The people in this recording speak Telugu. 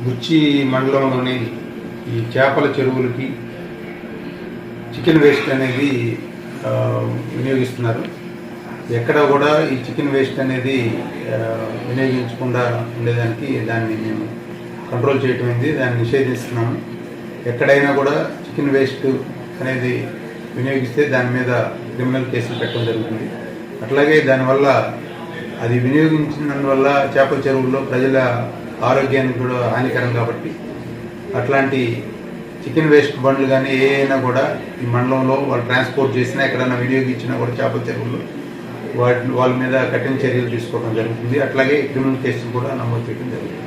గుచ్చి మండలంలోని ఈ చేపల చెరువులకి చికెన్ వేస్ట్ అనేది వినియోగిస్తున్నారు. ఎక్కడ కూడా ఈ చికెన్ వేస్ట్ అనేది వినియోగించకుండా ఉండేదానికి దాన్ని మేము కంట్రోల్ చేయటమైంది, దాన్ని నిషేధిస్తున్నాము. ఎక్కడైనా కూడా చికెన్ వేస్ట్ అనేది వినియోగిస్తే దాని మీద క్రిమినల్ కేసులు పెట్టడం జరుగుతుంది. అట్లాగే దానివల్ల అది వినియోగించినందువల్ల చేపల చెరువుల్లో ప్రజల ఆరోగ్యానికి కూడా హానికరం కాబట్టి అట్లాంటి చికెన్ వేస్ట్ బండ్లు కానీ ఏ అయినా కూడా ఈ మండలంలో వాళ్ళు ట్రాన్స్పోర్ట్ చేసినా ఎక్కడైనా వినియోగించినా కూడా చేపల చెరువుల్లో వాళ్ళ మీద కఠిన చర్యలు తీసుకోవడం జరుగుతుంది. అట్లాగే క్రిమినల్ కేసులు కూడా నమోదు చేయడం జరుగుతుంది.